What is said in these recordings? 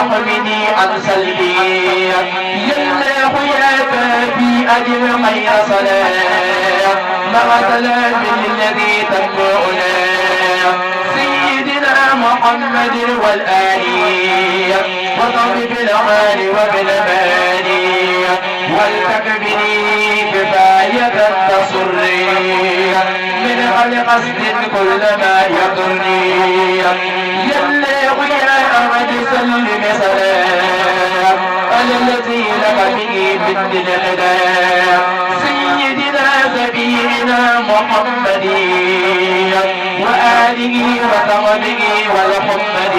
وحمدي عن سلبي يا الله يا كافي أجب خير صلاة مع سلام الذي تنفعنا سيدنا محمد والآل وطبيب العال وبالمال والتكبري كفاية تصري من غير قصد كل ما يضرني يا الله يا أحمد سلم سلام على الذي لك به من الهدى سيدنا سبينا محمد وآله وصحبه والحمد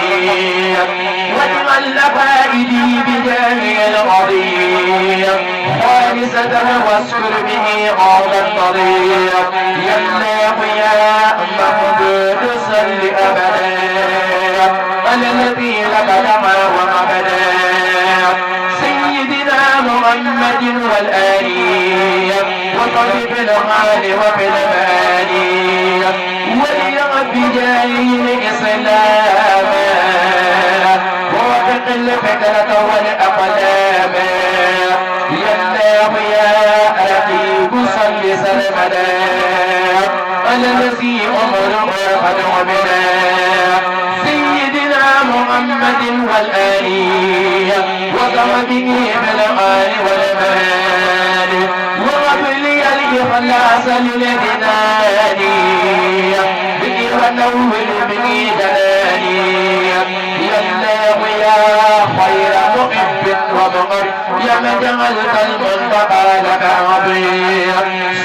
واجعل لقائدي بجاه العظيم خالصة واذكر به عظم الطريق يا الله يا محمود صل أبدا على الذي لك دعا وأبدا سيدنا محمد والآل وطيب الحال وفي المال وليغ بجاهه الإسلام ووفق الفكرة والأقلام يا الله يا رقيب صل سلمنا على الذي أمره قد عمنا سيدنا محمد والآل وصحبه بالآل والمال وقبل الإخلاص للجنان به ونور به جلالي يا الله يا خير محب ومغر يا من جعلت المنتقى لك عظيم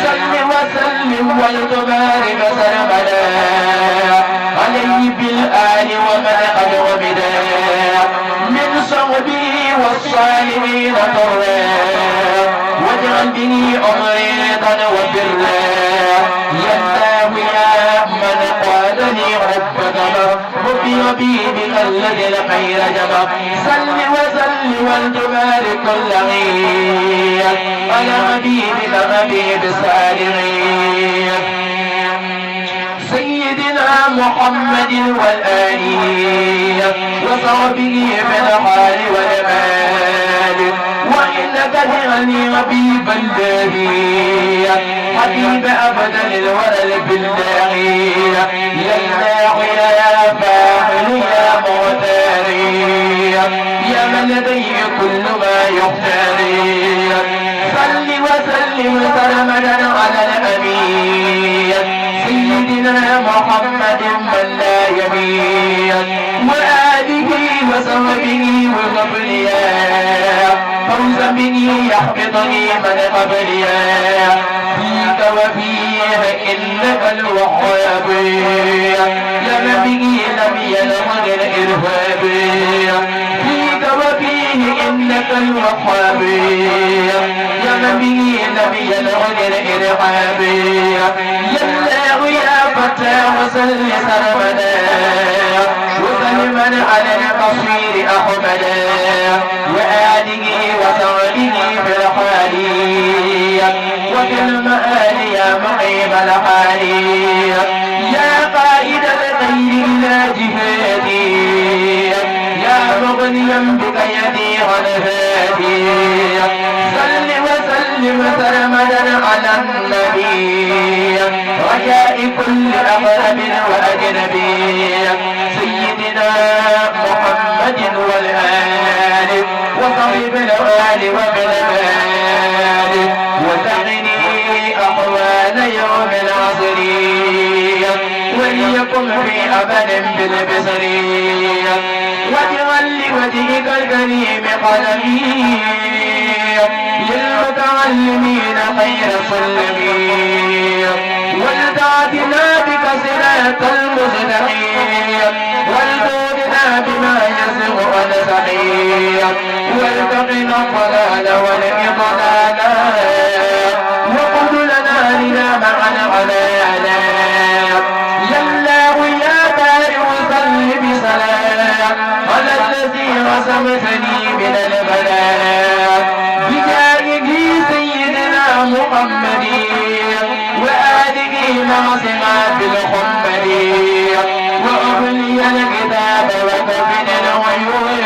صل وسلم وتبارك سرمدا عليه بالآل ومن قد عبدا من صحبه والصالحين طرا واجعل به أمريضا وبرا يا الله يا من قال لي ربك ربي بك الذي الخير جمع صل وسلم وتبارك كل غير على حبيبك حبيب الصالحين سيدنا محمد والآل وصحبه بالحال والمال وإنك تغني حبيب الله حبيب أبدا الورى بالله يا الله يا فاعل يا مغتار يا من لديه كل ما يختار صل وسلم سرمدا على الأمين سيدنا محمد من لا يمين وآله وصحبه وقبليا فوزا به يحبطني من قبليا فيك وفيه إنك الوهاب يا من به لم يلغ الإرهاب فيك وفيه إنك الوهاب يا من به لم يلغ الإرهاب يا الله يا فتاه وسل سرمدا وسلما على القصير أحمدا وآله وصحبه في الحال وفي المآل يا معيب الحال يا قائد الخير إلى جهادي يا مغنيا بك يدي والهادي صل وسلم سرمدا على النبي رجاء كل أقرب وأجنبي سيدنا محمد والآل وصحب الآل وبالمال وتغني أحوال يوم العصر وليكن في أبد بالبصر واجعل لوجهك الكريم قلمي للمتعلمين خير سلمي ولتعدنا بك صراط المستقيم والدودنا بما يسر ونسقيم والتقنا الضلال والإضلال وقل لنا لنا مع العلالة يا الله يا بارئ صل بسلام على الذي رسمتني من البلاء بجاهه سيدنا محمد وآله مع سمات الحمد وأغلي الكتاب وكفن العيون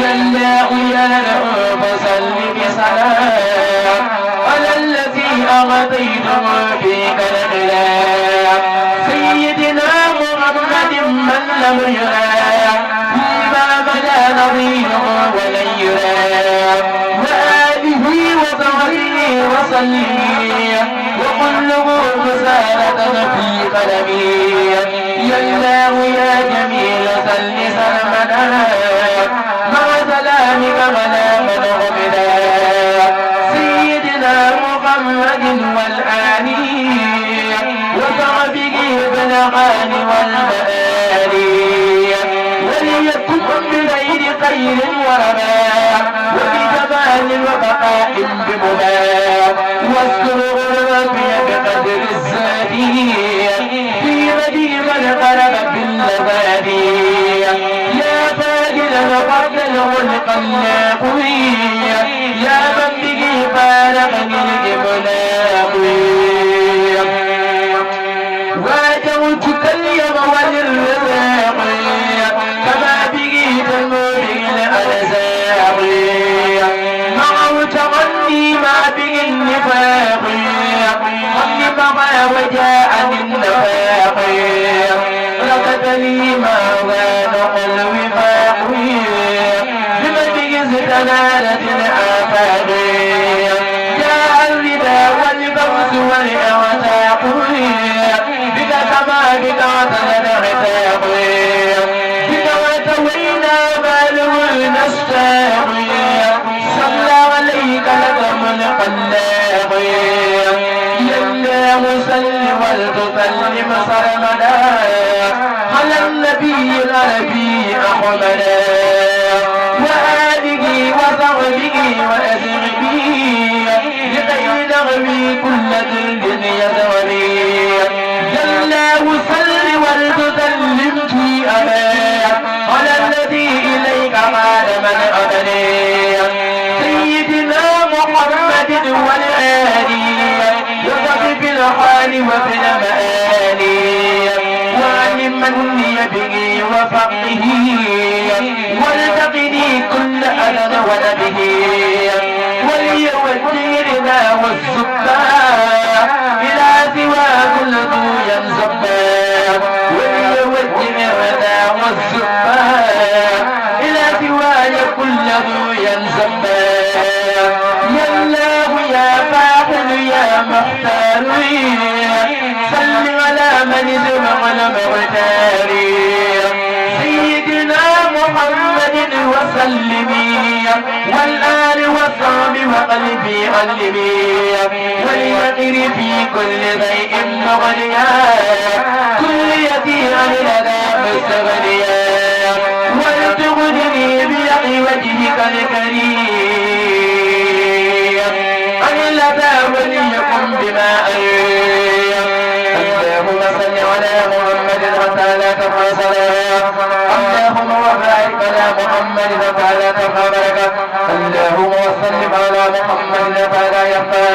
يا الله يا رب صل بسلام على الذي أغطيته فيك الغلام سيدنا محمد من لم يرى فيما بدا نظيره ولن يرى وآله وصحبه وسلم وكله رسالة في قلبي يا الله يا جميل صل سلمنا مع سلامك على من غفلا سيدنا محمد والآل وصحبه بالغال والمآل وليكن بغير خير ورماء وبجمال وبقاء بمباء واذكر ربي بقدر الزادي في مدي من قرب باللبادي يا فاجل وقبل الغلق اللاقوي يا من به فارقني الجبلاقي واجوتك اليوم وللرزاق كما به تنور الأرزاق معوت عني ما به النفاق عني ما وجاء النفاق لقد لي ما وانق الوفاق بما به استنارت الآفاق جاء الردى والبوس والإعتاق بك كما بك وطلب عتاق بك وتوينا باله نستاق صلى عليك لكم القلاق يا الله صل وتسلم سرمدا على النبي العربي أحمدا وآله وصحبه وأزعبه لكي نغوي كل جلد يزغبي يا الله صل وتسلم في أمان على الذي إليك قال من أبني سيدنا محمد والآل وصحب الحال وفي المآل وعن من به وفقه والتقني كل أذن ولده وليوجهنا والسباح إلى سوى كل ذو ينزبا وليوجهنا والسباح إلى سوى كل ذو ينزبا يا الله يا فاعل يا مختار صل على من زرع المغتار سيدنا محمد وسلم والآل والصحب وقلبي قلبي وليقر في كل ضيء مغنيا كل يتيم لنا مستغنيا ولتغنني بيق وجهك الكريم عن الأذى وليكن بما اللهم صل على محمد حتى لا تبقى صلاة اللهم وبارك على محمد حتى لا تبقى بركة اللهم وسلم على محمد حتى لا يبقى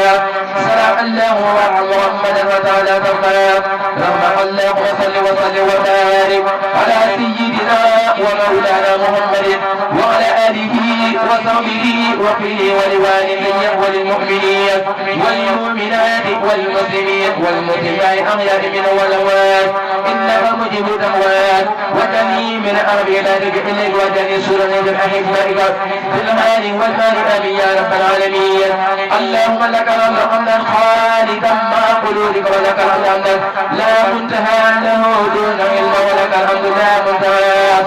صلاة اللهم وعلى محمد حتى لا تبقى اللهم صل وسلم وبارك على سيدنا ومولانا محمد وعلى آله وصحبه وكله ولوالديه وللمؤمنين والمؤمنات والمسلمين والمسلمات أحياء من والأموات إنك مجيب الأموات وجميع من أرض عبادك إليك وجميع سرنا من أحبائك في المال والمال آمين يا رب العالمين اللهم لك الحمد حمدا خالدا مع قلوبك ولك الحمد لا منتهى له دون علم ولك الحمد لا منتهى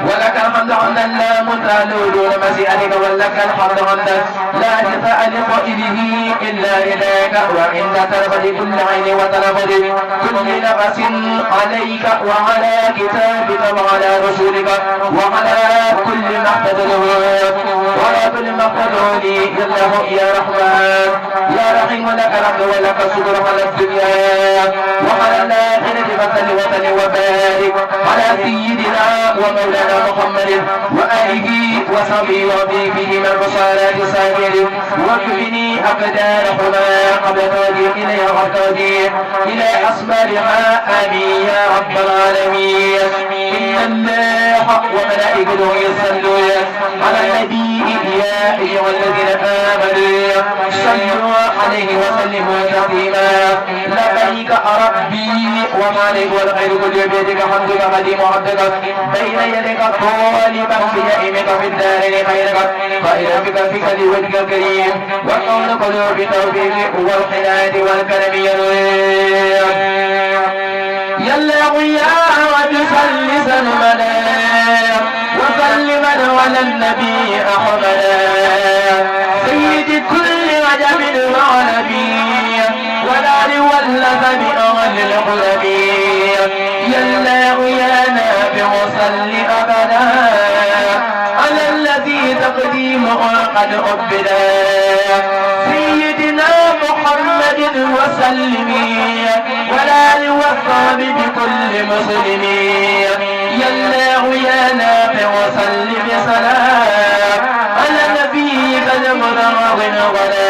ولك الحمد حمدا لا منتهى له دون مسيئتك ولك الحمد حمدا لا شفاء لقائله إلا إليك وعند ترفض كل عين وترفض كل نفس عليك وعلى كتابك وعلى رسولك وعلى كل محتضر وعلى كل محتضر لي الله يا رحمن يا رحيم لك الحمد ولك الشكر على الدنيا وعلى الآخرة فصل وسلم وبارك على سيدنا ومولانا محمد وآله وصحبه وضيفه من بصارات سائر واكفني أقدارهما قبل توجيه إليها والتوجيه إلى أسمارها آمين يا رب العالمين إن الله الله وملائكته يصلون على النبي يا أيها الذين آمنوا صلوا عليه وسلموا تسليما لبيك ربي ومالك والخير كل بيدك حمدك قديم عبدك بين يديك طالبا بيئمك في الدارين خيرك قائلا بك فيك لوجهك الكريم وقول قلوب التوفيق والحناية والكرم يلا يا رب صل سلمنا وسلما على النبي أحمد سيد كل عجب وعربي والآل واللذب أغل القلب يلا يا نافع صل أبدا على الذي تقديمه قد أبدا سيدنا محمد وسلمي والآل والصحب بكل مسلم يلا يا نافع وصل بسلام على نبيك المبرر الغلا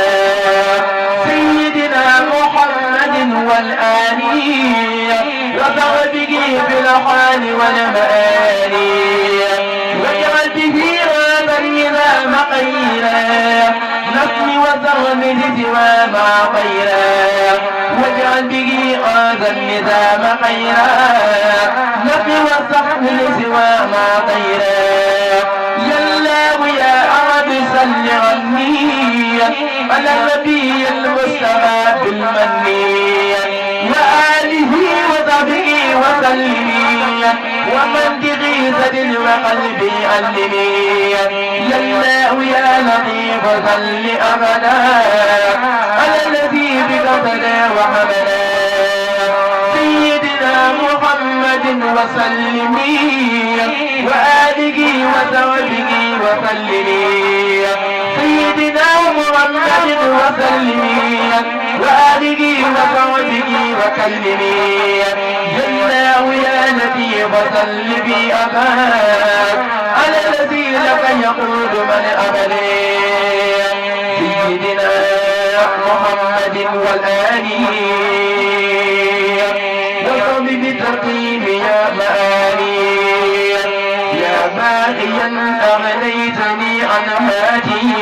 سيدنا محمد والآل وصحبه بالحال والمآل واجعل به هذا النظام خيرا نسل وزغمل سوى ما خيرا واجعل به هذا النظام خيرا نسل وزغمل سوى ما خيرا يلا ويا عرب صل عني على النبي المصطفى بالمني وآله وصحبه وسلم ومن بغيثة وقلبي علمي يلا ويا لطيف صل أبدا على الذي بقصدا وحمدا سيدنا محمد وسلمي وآله وصحبه وسلمي سيدنا محمد وسلمي وآله وصحبه وسلمي جلنا ويا نبي وصل بي أباك على الذي لك يقول من أبلي سيدنا محمد والآل وصل بترتيب يا مآلي يا باقيا أغنيتني عن هاتي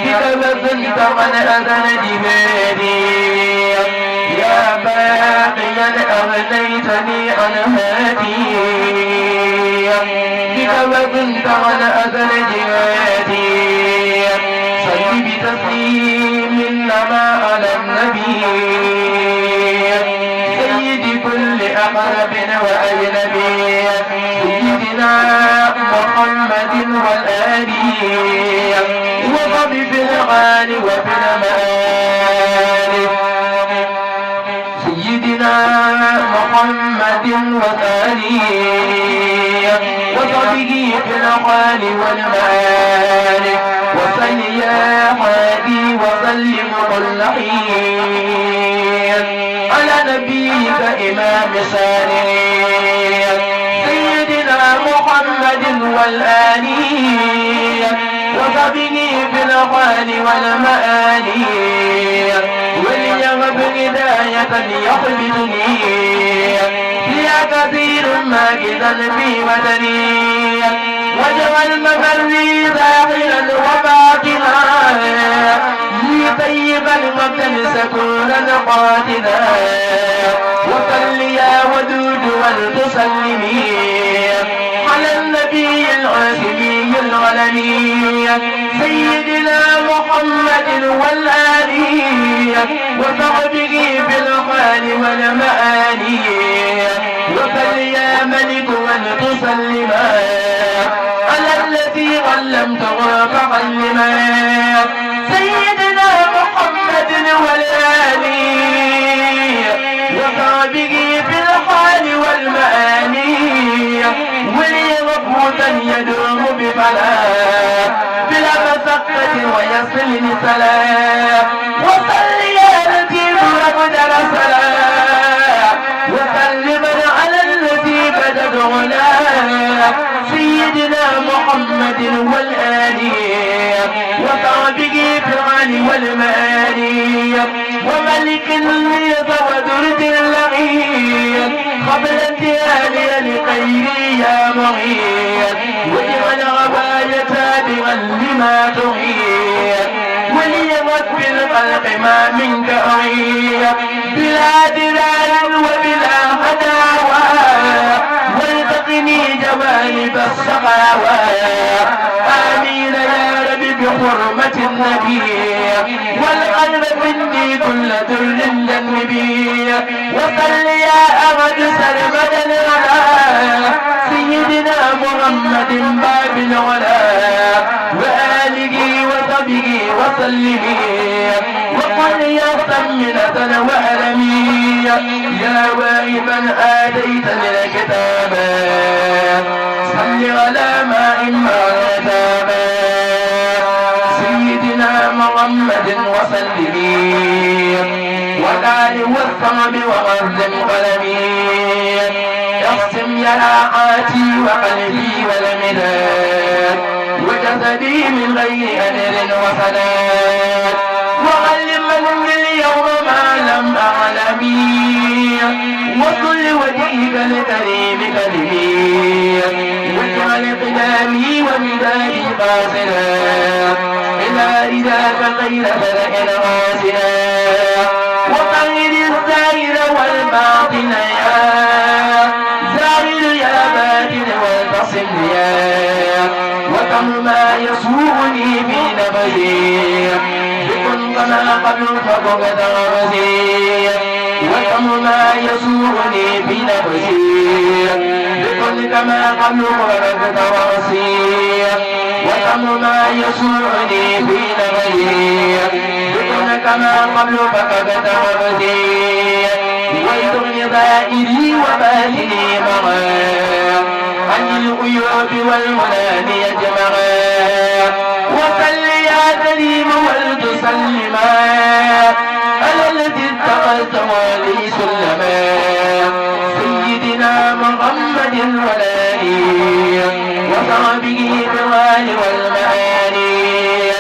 بك بذلت من أذن جهادي يا باقيا أغنيتني عن هاتي بك بذلت من أذن جهادي صل بتسليم إنما على النبي سيد كل أقرب وأجنبي سيدنا محمد والآل وضب في الغال وفي المآل سيدنا محمد والآل وصحبه في الغال والمآل وصل يا حادي وسلم كل حين على نبيك إمام سالم سيدنا محمد والآل وصحبه في الأقوال والمآل وليغب هداية يخبتني يا كثير ماكدا في وطني واجعل مقري ظاهرا وباطنا لي طيبا المبتل سكونا قاتلا وصل يا ودود والتسلمي على النبي العاسمي الغلمي سيدنا محمد والآل وصحبه بالحال والمآل وصل يا ملك والتسلما على الذي علمته فعلما سيدنا محمد والآل وصحبه بالحال والمآل وليغفوتا يدوم بفلاح بلا مسقة ويصل لسلام وصل يا لطيف أقدر سلام وسلما على الذي بدت غلام ما تغير وليمت بالخلق ما منك أغير بلا دلال وبلا هداوى والتقني جوانب السخاوى آمين يا رب بحرمة النبي والقلب مني كل ذل للنبي وصل يا أغد سرمدا على سيدنا محمد باب الولا وآله وصحبه وسلم وقل يا سمنة وألمي يا واهبا آتيتني الكتاب صل على ماء مرتاب سيدنا محمد وسلم والآل والصحب وغرد قلمي اقسم يراعاتي وقلبي والمداد وجسدي من غير أجر وصلاة وعلم من اليوم ما لم أعلمي وكل وجهك الكريم كلمي واجعل قدامي ومدادي قاصرا إلى رداك غير ملأ غاسلا وقيد الزائر والباطن يا زائر يا باطن والتصل يا وكم ما يسوءني في نفسي بكن كما قبل فقد غرزي وكم ما يسوءني في نفسي بكن كما قبل فقد غرزي وكم ما يسوءني في نفسي بكن كما قبل فقد غرزي ويتغني ضائري وباتني معا عن العيوب والمنان يجمعا وصل يا كريم ولتسلما على الذي اتخذت ولي سلما سيدنا محمد الولائي وصحبه بالغال والمعاني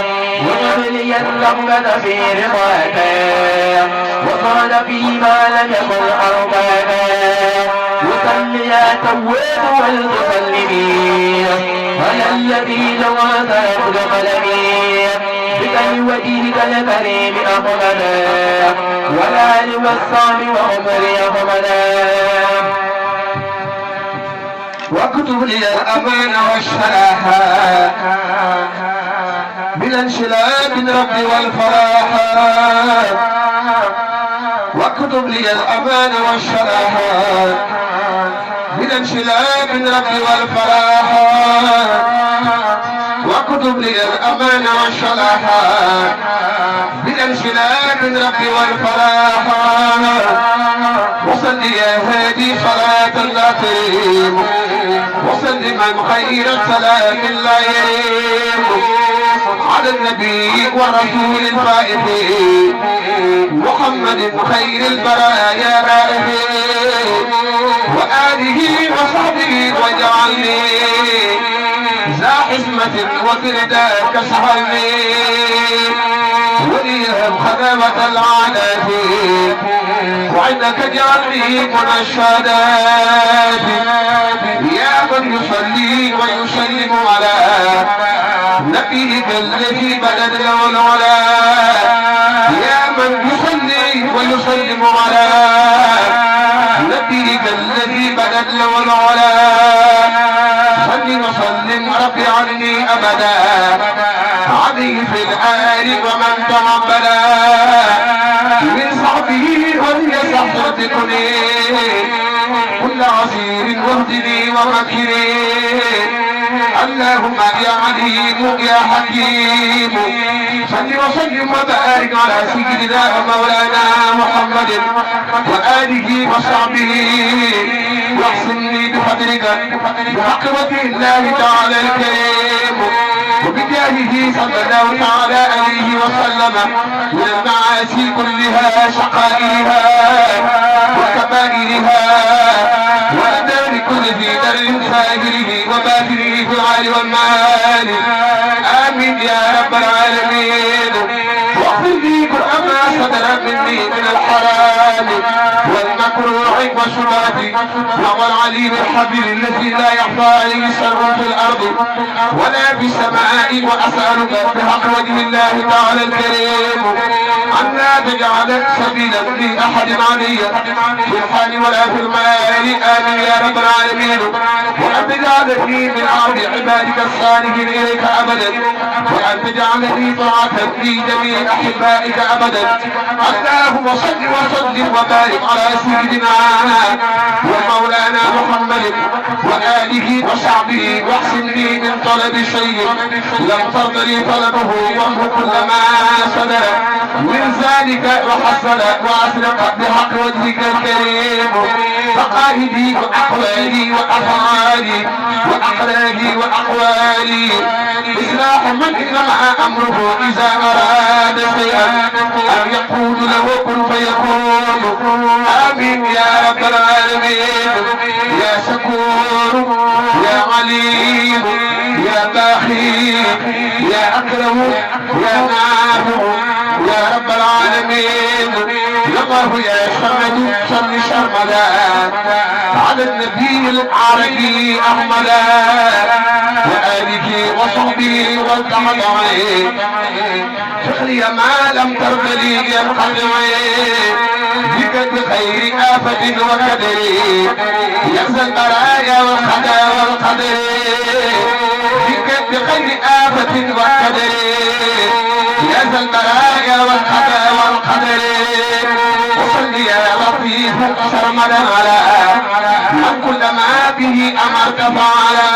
وجبلي الرغبة في رضاك وصال فيما لم يكن أرضاك وصل يا تواب والمسلمين على الذي لو أثرت قلمي بكي وجهك الكريم أحمدا والآل والصحب وعمري أحمدا واكتب لي الأمان والشلاحة من انشلاء ربي والفلاحة واكتب لي الأمان والشلاحة من انشلاء ربي والفلاحة واكتب لي الأمان والشلاحة من انشلاء ربي والفلاحة وصل يا هادي صلاة لا تريم وسلم خير السلام لا يريم على النبي والرسول الفائزين محمد خير البرايا رائفين وآله وصحبه واجعلني ذا حزمة وفرداك سهلني وليهم خدمة العنات وعندك اجعلني من الشهادات يا من يصلي ويسلم على نبيك الذي بدت له العلا يا من يصلي ويسلم على نبيك الذي بدت له العلا صل وسلم ربي عني ابدا عليه في الآل ومن تعبدا من صحبه ولي صحبتكني كل عسير واهدني ومكري اللهم يا عليم يا حكيم صل وسلم وبارك على سيدنا ومولانا محمد وآله وصحبه واحسني بقدرك بحق وجه الله تعالى الكريم وبجاهه صلى الله تعالى عليه وسلم من المعاصي كلها شقائها وكبائرها ودار كل ذي در ساهره وباطنه في العال والمال آمين يا رب العالمين واغفر لي كل ما صدر مني من الحرام والمال المكروه والشبهة، وهو العليم الخبير الذي لا يخفى عليه شر في الارض ولا في السماء. واسالك بحق وجه الله تعالى الكريم ان لا تجعل سبيلا لاحد علي في الحال ولا في المال. امين يا رب العالمين. وان تجعلني من اعظم عبادك الصالحين اليك ابدا، وان تجعلني طاعه في جميع احبائك ابدا. اللهم صل وسلم وبارك على سيدنا ومولانا محمد واله وصحبه، واحسن لي من طلب شيء لم ترض لي طلبه، وامه كل ما صدر من ذلك وحصل واسرق بحق وجهك الكريم. فقائدي واقوالي وافعالي واخلاقي واقوالي اصلاح من انما امره اذا اراد شيئا ان يقول له كن فيكون. امين يا رب العالمين. يا شكور يا عليم يا باخي يا اكرم يا نافع يا رب العالمين. الله يا صمد صل شرمدا على النبي العربي احمدا وآله وصحبه والتمتعي فخري ما لم ترد لي ينقطعي بك بخير آفة وكدر ينزل البرايا والخدا والقدر بك بخير آفة وكدر ينزل البرايا والخدا والقدر. وصل يا لطيف سرمدا على من كل ما به امرت فعلا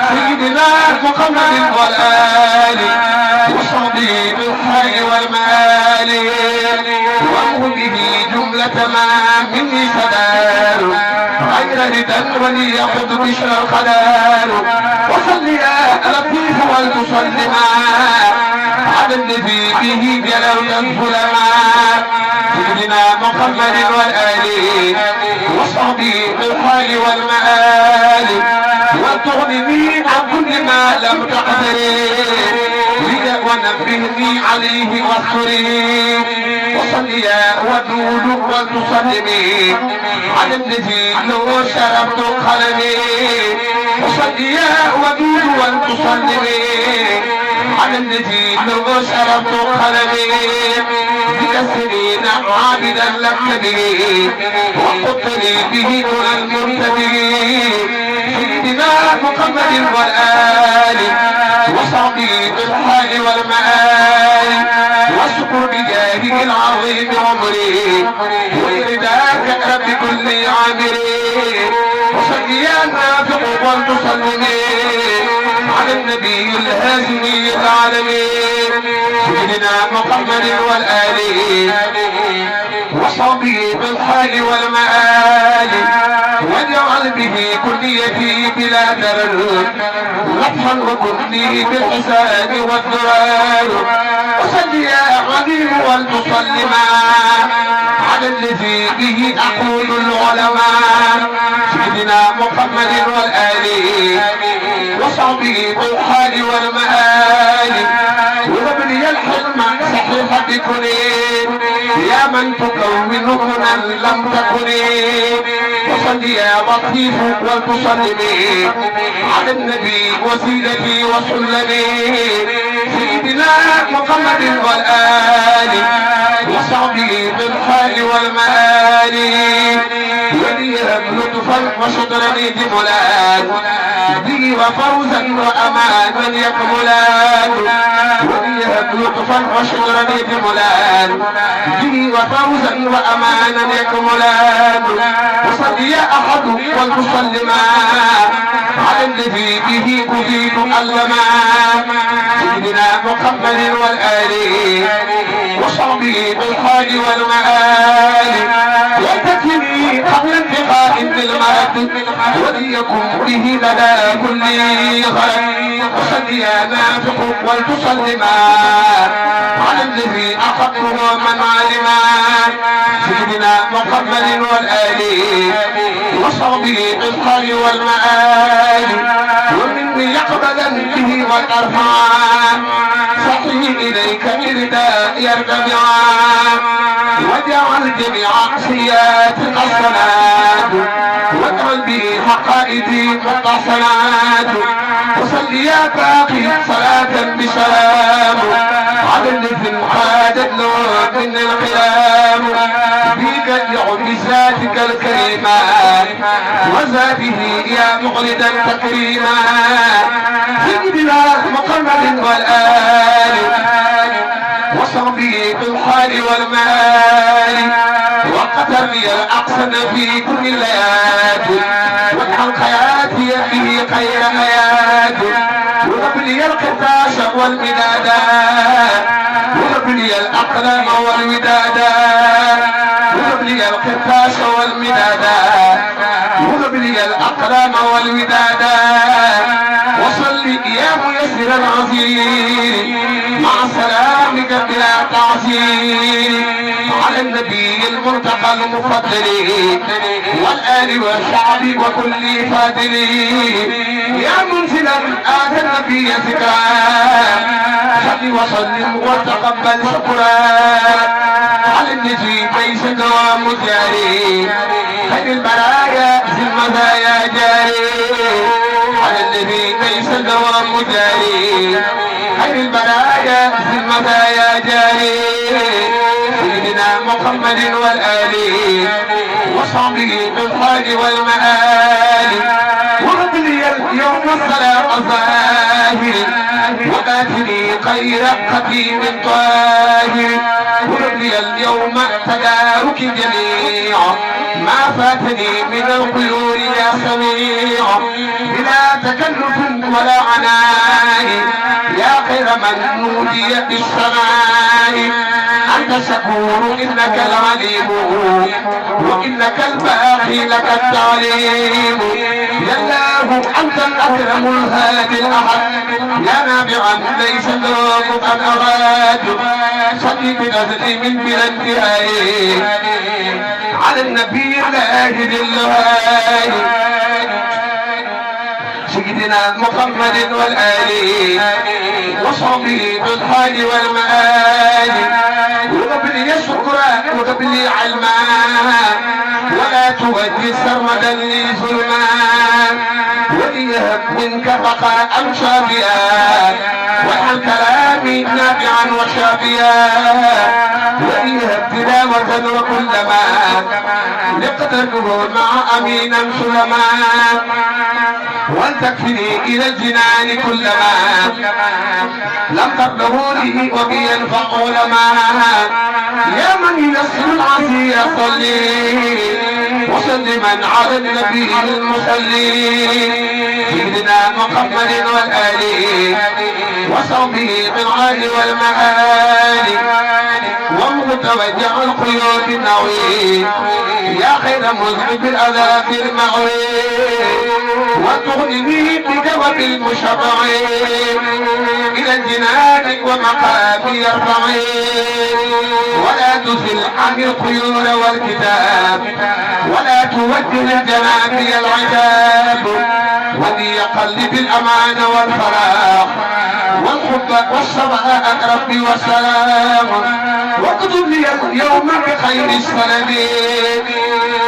سيدنا محمد والآل وصحبه بالحي والمال، وامه به جملة ما مني سدار غير ردا وليأخذ بشر الخدار. وصل يا لطيف ولتسلما على الذي به جلوت الظلماء سيدنا محمد والآل وصحبه بالحال والمآل، وتغنني عن كل ما لم تقدري ونبهني عليه واذكري. وصل يا ودود وتصلمي على الذي له شرفت قلمي. وصل يا ودود وتصلمي على الذي له شرفت قلمي. بكسرين عابدا لك به وقلت لي به دون المرتبه سيدنا محمد والآل وصحبه بالحال والمآل. واشكر بجاهه العظيم عمري ورداك رب كل عامري. وصل يا نافع ولتصلي على النبي الهاشمي العالمين سيدنا محمد والآل وصحبه بالحال والمآل. واجعل به كليتي بلا درر لطفا وكلي بالحساب والضرار. وصل يا عليم ولتصلما على الذي به اقول العلماء سيدنا محمد والآل وصحبه بالحال والمآل. وابني الحلم صحيح بكني يا من تكون هنا لم تكني. وصل يا لطيف وتصلي على النبي وسيلتي وسلمي سيدنا محمد والآل وصحبه بالحال والمآل. وليهب لطفا وشكرني جملان به وفوزا وأمانا يكملان. وليهب لطفا وشكرني جملان به وفوزا وأمانا يكملان. وصل يا أحد والمسلما على الذي به أفيد ألما سيدنا محمد والآل وصحبه بالحال والمآل. وتكفني قبل انتقاء بالمرض وليكن به لدى كل غرض. وصل يا نافق ولتسلما على الذي أخذته من علما سيدنا محمد والآل وصحبه بالحال والمآل. ومني يقبلا به والأرحام صحي إليك إرداء يرتفعا واجعل جميع سيئات الحسنات واجعل به حقائدي متصلات وصل يا باقي صلاة بسلام على الذي حادت له من القيام بك بذاتك الكريمة وذاته يا مغردا تكريما سيدنا محمد والآل وصحبه بالحال والمال وقدر لي الأحسن في كل الليالي واجعل حياتي به خير حياتي وهب لي القداس والمدادا وهب لي الأقلام والودادا وهب لي القداس والمدادا وهب لي الأقلام والودادا وصل يا ميسر العظيم مع سلامك بلا تعزير على النبي المرتقى المفضل والآل والشعب وكل فاضل يا منزلا آتى النبي ذكرا صل وسلم وتقبل شكرا على النبي ليس دوام جاري خير البرايا ذي المزايا جاري على النبي ليس دوام جاري خير البرايا ذي المزايا جاري سيدنا محمد والآل وصحبه بالحال والمآل وهب لي اليوم الصلاة الظاهر وآتني خير قديم طاهر وهب لي اليوم تدارك جميع ما فاتني من الخيول يا سميع بلا تكلف ولا عناء يا خير من نودي بالسماء أنت شكور إنك العليم وإنك الباقي لك التعليم يا الله أنت الأكرم الهادي الأحد يا نابعا ليس له قد أراد صلي بنزل من بلا انتهاء على النبي اللاهد الهادي سيدنا محمد والآل وصحبه بالحال والمآل وهب لي شكرا وهب لي علما ولا توجه سرمدا لي ظلما وليهب منك بقاء شافيا واجعل كلامي نافعا وشافيا وليهب تلاوة وكلما لقدره مع أمينا سلما ولتكفني إلى الجنان كلما لم تبلغوا لي وبي ينفع علما يا من يسر العسير صلي وسلما على النبي المصلي سيدنا محمد والآل وصحبه بالعال والمآل ومتوجع القيود النوي يا خير مذهب الأذى في المعوي وتغنني بجواب المشرع إلى الجنان ومقامي يرفعي ولا تزل عن الخيول والكتاب ولا توجه الجناب العتاب ولي قلب الأمان والفراغ والحب والصباء ربي والسلام واكتب لي اليوم بخير السلام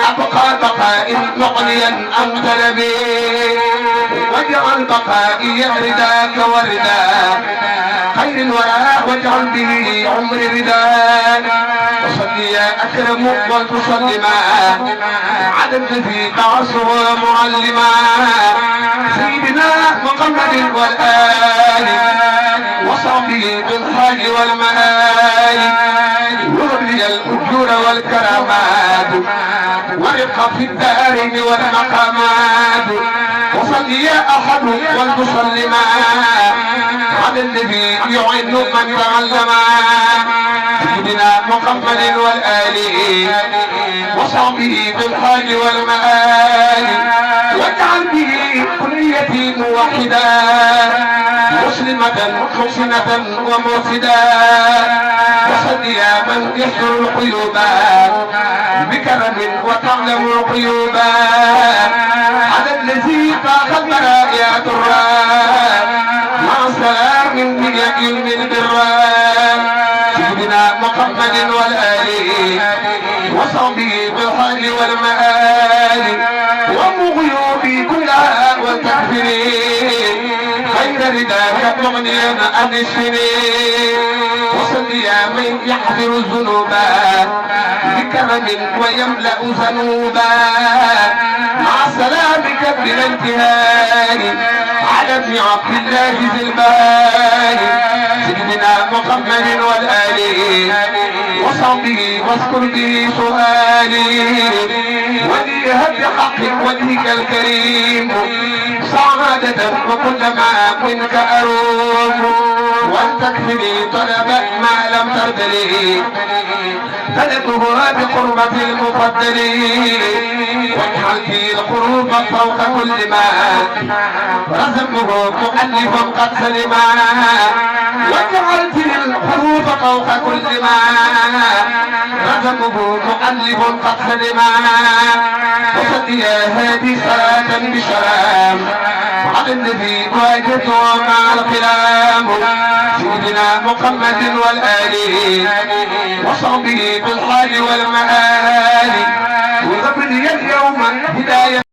أبقى بقاء مغنيا عن طلبي واجعل بقائي رداك ورداك خير الورى واجعل به عمري رداك وصل يا أكرم وتصلما على الذي بعثه معلما سيدنا محمد والآل وصحبه بالحاج والمآل وهب لي الأجور والكرامات ورفق في الدارين والمقامات وصل يا أحد والمسلما على الذي يعين من تعلم سيدنا محمد والآل وصحبه بالحاج والمآل واجعل به كليتي موحدا مسلمة محسنة ومرشدا وصل يا من يستر القيوب بكرم وتعلم القيوب على الذي فاق المرايا درا مع سلام يؤمن بالبر سيدنا محمد والآل تكفني خير رداك مغنيا عن السنين وصل يا من يحذر الذنوب بكرم ويملأ ذنوبا مع سلامك بلا انتهاء على ابن عبد الله ذي البال سيدنا محمد والآل وصحبه واذكر به سؤالي وليهب بحق وجهك الكريم سعادة وكل ما منك أروم وأن تكفني طلب ما لم ترد لي طلبه بقربة المفضل واجعل في القلوب فوق كل ما رزمه مؤلفا قد سلما واجعل في القلوب فوق كل ما رزمه مؤلف قد سلما وصل يا هادي صلاة بسلام على الذي واجهته مع القلام سيدنا محمد والآل وصحبه بالحال والمآل وغبني اليوم هداية